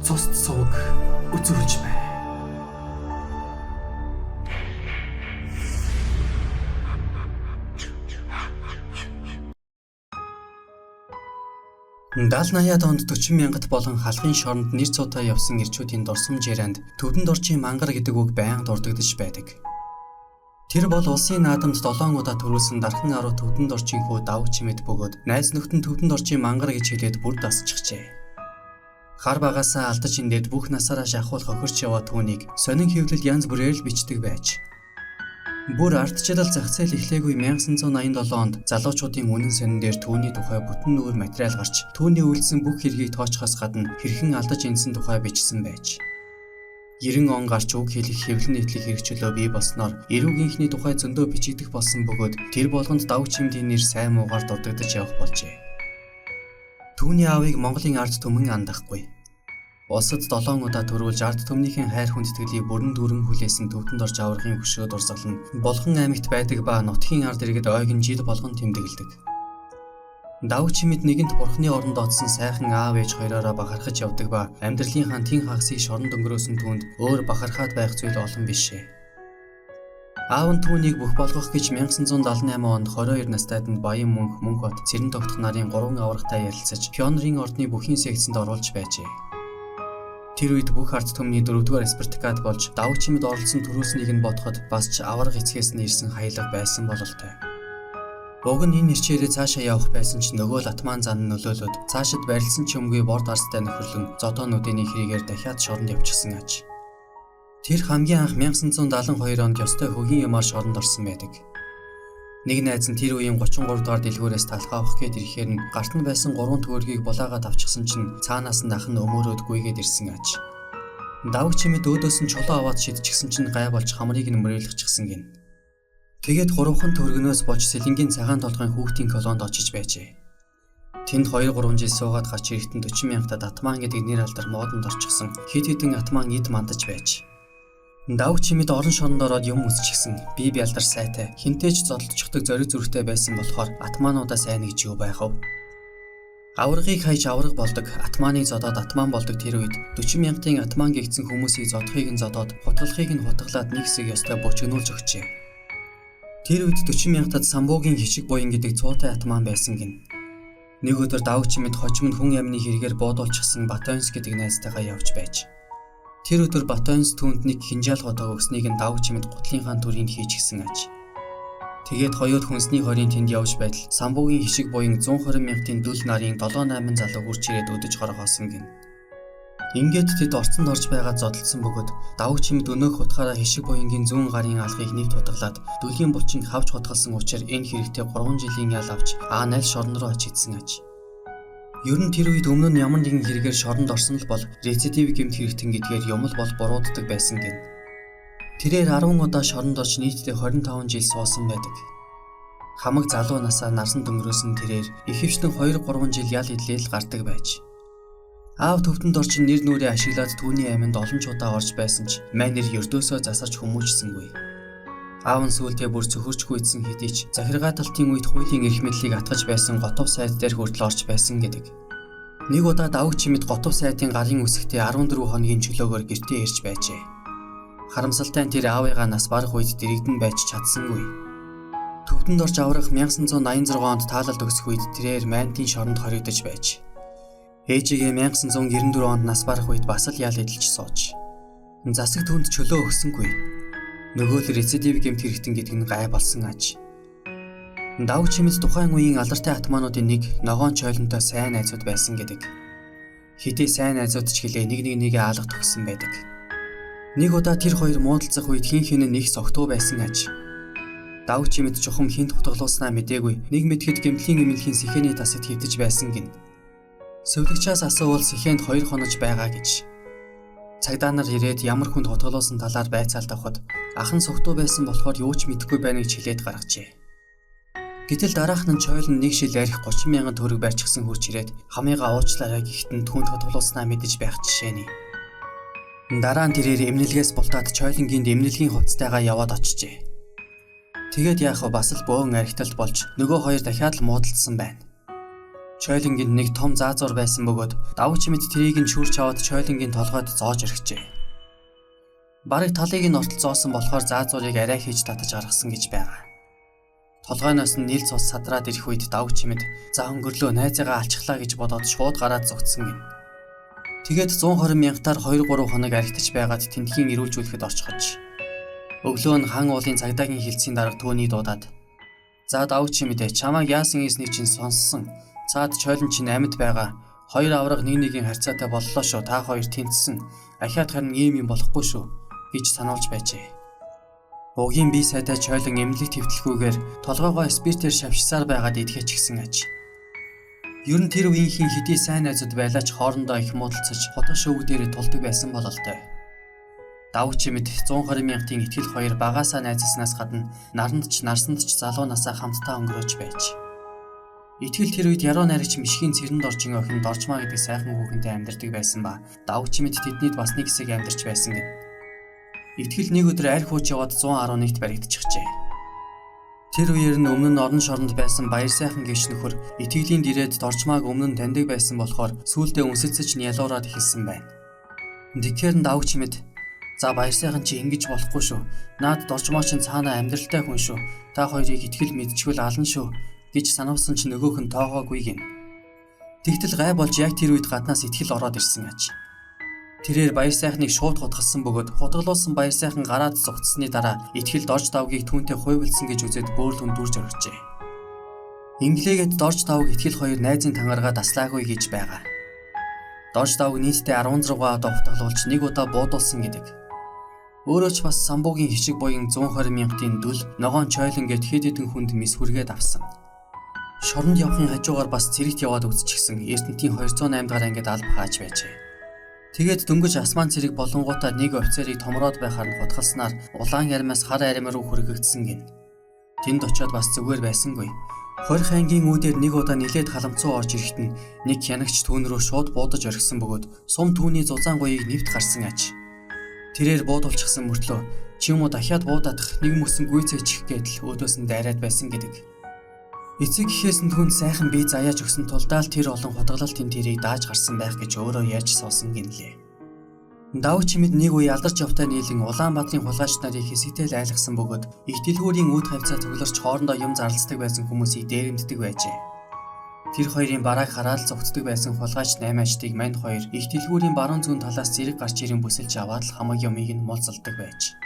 цусд сувг үзүүлж бай. Дал 80-аад онд 40 мянгат болон халахын шоронд нэр цуутай явсан ирчүүдийн дурсамж ярианд төвдөн дорчийн мангар гэдэг үг байнга дурддагдж байдаг. Тэр бол улсын наадамд 7 удаа төрүүлсэн дархан 10 төвдөн дорчийн хүү давуу чимэд бөгөөд найз нөхдөд нь төвдөн дорчийн мангар гэж хэлээд бүр дасчихжээ. Хар багасаа алдаж инээд бүх насаараа шахуул хохирч яваа түүнийг сонин хэвлэл янз бүрээр л бичдэг байж. Бүр ардчлал зах зээл эхлээгүй 1987 онд залуучуудын үнэн сонин дээр түүний тухай бүтэн нүүр материал гарч түүний үйлдсэн бүх хэргийг тоочхоос гадна хэрхэн алдаж инсэн тухай бичсэн байж. 90 он гарч үг хэлэх хэвлэн нийтлэх хэрэгчлөө бий болсноор эрүүгийнхний тухай зөндөө бичигдэх болсон бөгөөд тэр болгонд давуу чимдийн нэр сайн муугаар дурддагдж явах болжээ. Түүний аавыг Монголын ард түмэн андахгүй. Улсад 7 удаа төрүүлж ард түмнийхэн хайр хүндэтгэлийг бүрэн дүрэн хүлээсэн төвдөн дорж аврагын хөшөө дурсгал нь Булхан аймагт байдаг ба нутгийн ард иргэд ойгон жил болгон тэмдэглэдэг. Давуу чимэд нэгэнт бурхны оронд одсон сайхан аав ээж хоёроо бахархаж явдаг ба амьдралынхаа тэн хагасыг шоронд өнгөрөөсөн түүнд өөр бахархаад байх зүйл олон бишээ. Аав нь түүнийг бүх болгох гэж 1978 онд 22 настайд нь Баян мөнх бот Цэрэн тогтох нарын 3 аврагтай ярилцаж Пионерын ордны бүхий секцэнд оруулж байжээ. Тэр үед бүх ард түмний 4-р спартакиад болж давуу чимэд оролцсон төрүүлснийг нь бодоход бас ч авраг эцгээс нь ирсэн хаялга байсан бололтой. Уг нь энэ нэрчээрээ цаашаа явах байсан ч нөгөө латман зан нөлөөлөд цаашид барилсан ч юмгүй борд арстай нөхөрлөн зодоонуудын хэрэгээр дахиад шоронд явчихсан аж. Тэр хамгийн анх 1972 онд ёстой хөгийн юмар шоронд орсон байдаг. Нэг найз нь тэр үеийн 33 дугаар дэлгүүрээс талхаа авах гээд ирэхээр нь гарт нь байсан 3 төгрөгийг булаагаад авчихсан чинь цаанаас нь ах нь өмөрөөд гүйгээд ирсэн аж. Давуу чимэд өөдөөс нь чулуу аваад шидчихсэн чинь гай болж хамрыг нь мөрөөлгчихсэн гин. Тэгээд 3хан төгрөгнөөс болж сэлэнгийн цагаан толгойн хүүхдийн колонд очиж байжээ. Тэнд 2-3 жил суугаад гарч ирэхдээ 40 мянгатад атман гэдэг нэр алдар модонд орчихсон хэд хэдэн атман эд мандаж байж. Давуу чимэд орон шоронд ороод юм үсчихсэн бие бялдар сайтай хинтээж зодолцохдаг зориг зүрхтэй байсан болохоор атмануудаа сайн гэж юу байх вэ? Аврагыг хайж авраг болдог, атманыг зодоод атман болдог тэр үед 40 мянгатын атман гэгцэн хүмүүсийг зодохыг нь зодоод хутгалахыг нь хутгалаад нэг хэсэг ёстой бөчгнүүлж өгчээ. Тэр үед 40 мянгатад самбуугийн хишиг буян гэдэг цуутай атман байсан гин. Нэг өдөр давуу чимэд хожимд хүн амны хэрэгээр буудуулчихсан Батонс гэдэг найзтайгаа явж байж. Тэр өдөр Батонс түүнд нэг хинжаал хотоо өгснийг нь давуу чимэд гутлынхаа төрөнд хийчихсэн аж. Тэгээд хоёуд хүнсний хорийн тэнд явж байтал самбуугийн хишиг буян 120 мянгатын дүл нарын 7-8 залуу хурч ирээд өдөж хоргоосон гин. Ингээд тэд орцонд орж байгаад зодтолсон бөгөөд давуу чимэд өнөөх утгаараа хишиг буянгийн зүүн гарын алхыг нэг тутгалаад дүлийн булчин хавж хутгалсан учраас энэ хэрэгтэй 3 жилийн ял авч А0 шорон руу очигдсан аж. Ер нь тэр үед өмнө нь ямар нэгэн хэрэгээр шоронд орсон л бол рецидив гэмт хэрэгтэн гэдгээр юм л бол бурууддаг байсан гин. Тэрээр 10 удаа шоронд орж нийтдээ 25 жил суусан байдаг. Хамаг залуу насаа нарсан дөнгөрөөсөн тэрээр ихэвчлэн 2-3 жил ял идлээл гардаг байж. Аав төвдөнд орчин нэр нүрээ ашиглаад түүний айманд олон ч удаа орж байсан ч мань нэр ердөөсөө засарч хүмүүжсэнгүй. Аав нь сүүлдээ бүр цөхөрчгүй идсэн хэдий ч захиргааталтын үед хуулийн эрх мэдлийг атгаж байсан готов сайд дээр хүртэл орж байсан гэдэг. Нэг удаа давуу чимэд готов сайдын гарын үсэгтээ 14 хоногийн чөлөөгөөр гэртээ ирж байжээ. Харамсалтай нь тэр аавыгаа нас барах үед дэрэгдэн байж чадсангүй. Төвдөнд орж аврах 1986 онд таалалд өгсөх үед тэрээр Майнтын шоронд хоригдож байж. Ээжигээ 1994 онд нас барах үед бас л ял эдэлж сууж. Засаг түнд чөлөө өгсөнгүй. Нөгөө л рецидив гэмт хэрэгтэн гэдэг нь гай болсон аж. Давуу чимэд тухайн үеийн алдартай атмануудын нэг ногоон чойлонтой сайн найзууд байсан гэдэг. Хэдий сайн найзууд ч гэлээ нэгээ алга төгссөн байдаг. Нэг удаа тэр хоёр муудалцах үед хин нэг согтуу байсан аж. Давуу чимэд чухам хинт хутгалуулснаа мэдээгүй нэг мэдэхэд гэмтлийн эмнэлгийн сэхээний тасад хэвдэж байсан гин. Сувлагчаас асуувал сэхээнд 2 хонож байгаа гэж. Цагдаа нар ирээд ямар хүнд хутгалуулсан талаар байцаалт авахд ах нь согтуу байсан болохоор юу ч мэдэхгүй байна гэж хэлээд гаргажээ. Гэтэл дараах нь чойлон нэг шил арих 30 мянган төгрөг барьчихсан хурч ирээд хамыгаа уучлаарай гэхэд нь түүнд хутгалуулснаа мэдэж байх жишээний. Дараа нь тэрээр эмнэлгээс бултаад чойлонгийн эмнэлгийн хувцастайгаа яваад очижээ. Тэгээд яах вэ бас л бөөн архиталт болж нөгөө хоёр дахиад л муудалцсан байна. Чойлонгийн нэг том заазуур байсан бөгөөд давуу чимэд тэрийг нь шүрч аваад Чойлонгийн толгойд зоож өргөжээ. Бараг талыг нь ортол зоосон болохоор заазуурыг арай хийж татаж гаргасан гэж байгаа. Толгойноос нь нийл цус садраад ирэх үед давуу чимэд за өнгөрлөө найзаагаа алчглаа гэж бодоод шууд гараад зогтсон гин. Тэгээд 120 мянгатаар 2-3 хоног архитаж байгаад тентхийн ирүүлжүүлэхэд орчхож. Өглөө нь хан уулын цагдаагийн хилцийн дарга түүний дуудаад за давуу чимэд чамайг яасан ийснийг чинь сонссон. Цаад Чойлон чинь амьд байгаа. 2 авраг нэг-нэгийн харьцаатай боллоо шүү. Та хоёр тэнцсэн. Ахиад харин ийм юм болохгүй шүү гэж сануулж байжээ. Угийн бие сайдаа Чойлон эмнэлэг твтэлгүйгээр толгоогоо спиртээр шавшсаар байгаад идэхэж гисэн аж. Ер нь тэр үеийнхэн хэдий сайн найзууд байлаач хоорондоо их муудалцаж хотоо шүүг дээрээ тулдаг байсан бололтой. Давуу чимэд 120 мянгатын итгэл хоёр багаасаа найзаснаас гадна наранд ч нарсанд ч залуунасаа хамтдаа өнгөрөөж байж. Итгэл тэр үед яруу найрагч Мишгийн цэрэнд оржин охин Доржмаа гэдэг сайхан хүүхэнтэй амьдардаг байсан ба давуу чимэд тэднийд бас нэг хэсэг амьдарч байсан гэв. Итгэл нэг өдөр арх хууч яваад 111-т баригдчихжээ. Тэр үеэр нь өмнө нь орон шоронд байсан баяр сайхан гiş нөхөр итгэлийн дирээд Доржмааг өмнө нь таньдаг байсан болохоор сүүлдээ үнсэлцэж нь ялуураад эхэлсэн байна. Тэгэхээр давуу чимэд за баяр сайхан чи ингэж болохгүй шүү. Наад Доржмаа чинь цаана амьдралтай хүн шүү. Та хоёрыг итгэл мэдчихвэл алан шүү гэж сануулсан ч нөгөөх нь тоогоогүй гин. Тэгтэл гай болж яг тэр үед гаднаас итгэл ороод ирсэн аж. Тэрээр баяр сайхныг шууд хутгалсан бөгөөд хутгалуулсан баяр сайхан гараад зогтсны дараа итгэл Дорж давгийг түүнтэй хуйвалсан гэж үзээд бөөрл хүндүрж орчихжээ. Инглигээд Дорж давг итгэл хоёр найзын тангараа таслаагүй гэж байгаа. Дорж давг нийтдээ 16 удаа хутгалуулж нэг удаа буудуулсан гэдэг. Өөрөө ч бас самбуугийн хишиг буян 120 мянгатын дүл ногоон Чойлон гэд хэд хэдэн хүнд мис хүргээд авсан. Шоронд явахын хажуугаар бас цэрэгт яваад үзчихсэн Эрдэнэтийн 208 дахь ангид алба хааж байжээ. Тэгээд дөнгөж асман цэрэг болонгуудаа нэг офицерыг томроод байхаар нь хутгалснаар улаан ярмаас хар арим руу хүргэгдсэн гин. Тэнд очиод бас зүгээр байсангүй. Хорих ангийн үүдээр нэг удаа нилээд халамцуу орж ирэхэд нь нэг хянагч түүн рүү шууд буудаж орхисон бөгөөд сум түүний зузаан гоёыг нэвт гарсан аж. Тэрээр буудуулчихсан мөртлөө чи юм уу дахиад буудадах нэг мөсөн гүйцээчих гэдэл өөдөөс нь дайраад байсан гэдэг. Эцэг гэхээс нь түнд сайхан бие заяаж өгсөн тулдаал тэр олон хутгалалтын тэрийг дааж гарсан байх гэж өөрөө яаж суусан гинлээ. Давуу чимэд нэг үе алдарч явтай нийлэн Улаанбаатарын хулгайч нарыг хэсэгтэл айлгсан бөгөөд их дэлгүүрийн үүд хавцаа цугларч хоорондоо юм зарлцдаг байсан хүмүүсийг дээрэмддэг байжээ. Тэр хоёрын барааг хараад зогтдог байсан хулгайч 8 ажтыг мань хоёр их дэлгүүрийн баруун зүүн талаас зэрэг гарч ирэн бүсэлж аваад л хамаг юмыг нь мулцалдаг байж.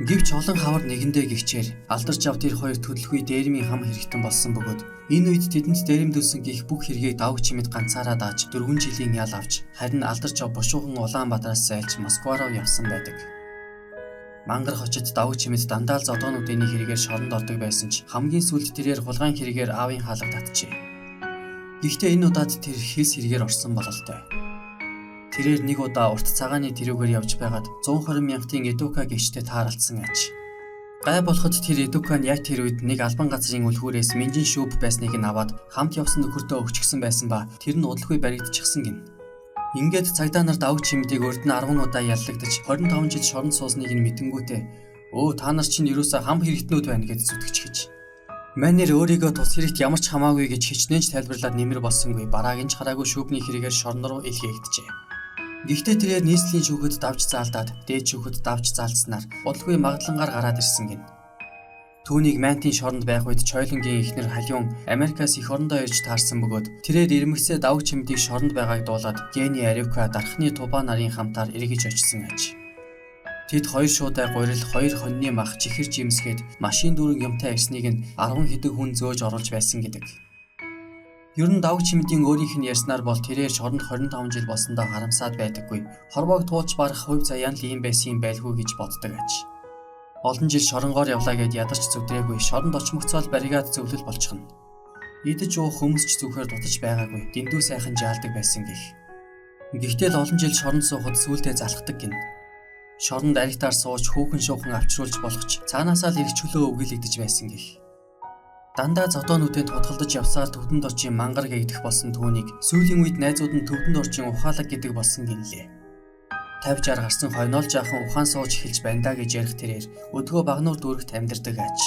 Гэвч олон хавар нэгэндээ гихчээр алдарч ав тэр хоёр төлөлгүй дээрмийн хам хэрэгтэн болсон бөгөөд энэ үед тэдэнд дээрэмдүүлсэн гих бүх хэргийг давуу чимэд ганцаараа дааж 4 жилийн ял авч харин алдарч ав бушуухан Улаанбаатараас зайлж Москва руу явсан байдаг. Мангар хочид давуу чимэд дандаа л зодоонуудын хэрэгээр шоронд ордог байсан ч хамгийн сүүлд тэрээр хулгайн хэрэгээр аавын хаалга татжээ. Гэхдээ энэ удаад тэр хэлс хэрэгээр орсон бололтой. Тэрээр нэг удаа урт цагааны тэрүүгээр явж байгаад 120 мянгатын Эдука гişтэй тааралцсан аж. Гай болоход тэр Эдука нь яг тэр үед нэг албан газрын үлгүүрээс менжин шүүб байсныг нь аваад хамт явсан нөхөртөө өгчихсэн байсан ба тэр нь удалгүй баригдчихсан гин. Ингээд цагдаа нар давуу чимдийг урд нь 10 удаа яллагдаж 25 жил шоронд суусныг нь мэдэнгүүтээ өө та нар чинь юусаа хам хэрэгтнүүд байна гэж зүтгэж. Манер өөрийгөө тус хэрэгт ямар ч хамаагүй гэж хичнээн ч тайлбарлаад нэмэр болсонгүй барааг нь хараагүй шүүбний хэрэгээр шорон руу илгээгдэжээ. Гэхдээ тэрээр нийслэлийн шүүхэд давж заалдаад дээд шүүхэд давж заалцснаар удалгүй магадлангаар гараад ирсэн гин. Түүнийг Мантийн шоронд байх үед Чойлонгийн эхнэр Халиун Америкаас их орондоо ирж таарсан бөгөөд тэрээр ирмэгцээ давуу чимдийг шоронд байгааг дуулаад Гени Ариука дархны Туба нарын хамтаар эргэж очсон аж. Тэд хоёр шуудаа гурил хоёр хоньны мах чихэр жимсгээд машин дүүрэн юмтай ирснийг нь 10 хэдэн хүн зөөж оруулж байсан гэдэг. Ер нь давуу чимдийн өөрийнх нь ярьснаар бол тэрээр шоронд 25 жил болсондоо харамсаад байдаггүй. Хорвоог туулж барах хувь заяан л ийм байсан юм байлгүй гэж боддог аж. Олон жил шоронгоор явлаа гэд ядарч зүдрээгүй шоронд очмогцоол баригад зөвлөл болчихно. Идэж уух хүмүүс ч зүгхээр дутаж байгаагүй. Дэндүү сайхан жаалдаг байсан гэх. Гэхдээ л олон жил шоронд суухад сүулдэ залхдаг гин. Шоронд аригтаар сууж хүүхэн шуухан авчруулж болохч цаанаасаа л ирэх чөлөө өгүүлэгдэж байсан гэх. Дандаа зодоонуудад хутгалдаж явсаар төвдөнд орчин мангар гээгдэх болсон түүнийг сүүлийн үед найзууд нь төвдөнд орчин ухаалаг гэдэг болсон гинлээ. 50-60 гарсан хойноол жаахан ухаан сууж эхэлж байна да гэж ярих тэрээр өдгөө багнуур дүүрэгт амьдардаг аж.